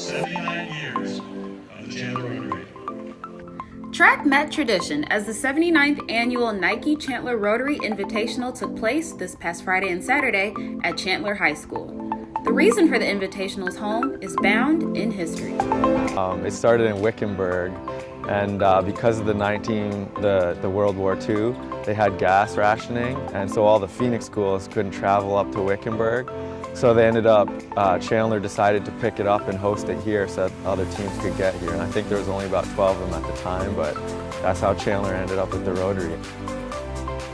79 years of the Chandler Rotary. Track met tradition as the 79th annual Nike Chandler Rotary Invitational took place this past Friday and Saturday at Chandler High School. The reason for the Invitational's home is bound in history. It started in Wickenburg, and because of the World War II, they had gas rationing, and so all the Phoenix schools couldn't travel up to Wickenburg. So they ended up, Chandler decided to pick it up and host it here so that other teams could get here. And I think there was only about 12 of them at the time, but that's how Chandler ended up with the Rotary.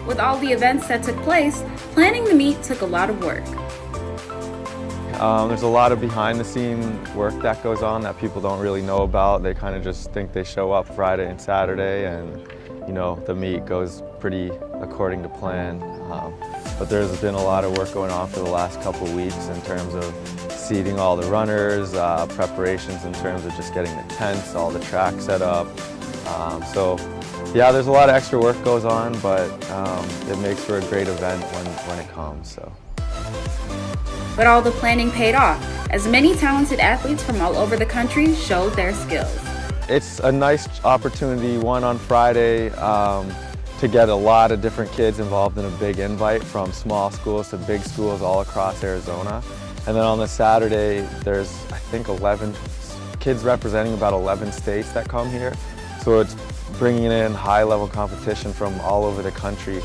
With all the events that took place, planning the meet took a lot of work. There's a lot of behind-the-scene work that goes on that people don't really know about. They kind of just think they show up Friday and Saturday, and the meet goes pretty according to plan. But there's been a lot of work going on for the last couple of weeks in terms of seating all the runners, preparations in terms of just getting the tents, all the track set up. So yeah, there's a lot of extra work goes on, but it makes for a great event when it comes. So. But all the planning paid off, as many talented athletes from all over the country showed their skills. It's a nice opportunity, one on Friday, to get a lot of different kids involved in a big invite from small schools to big schools all across Arizona. And then on the Saturday, there's, I think, 11 kids representing about 11 states that come here. So it's bringing in high-level competition from all over the country.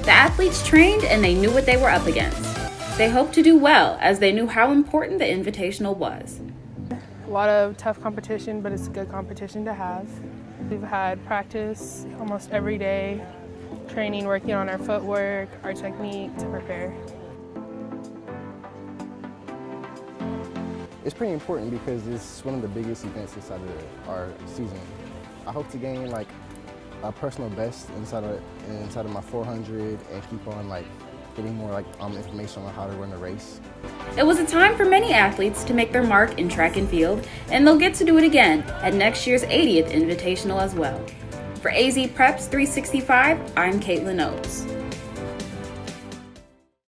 The athletes trained and they knew what they were up against. They hoped to do well, as they knew how important the Invitational was. A lot of tough competition, but it's a good competition to have. We've had practice almost every day, training, working on our footwork, our technique to prepare. It's pretty important because it's one of the biggest events inside of our season. I hope to gain a personal best inside of my 400 and keep on getting more information on how to run a race. It was a time for many athletes to make their mark in track and field, and they'll get to do it again at next year's 80th Invitational as well. For AZ Preps 365, I'm Caitlin Oates.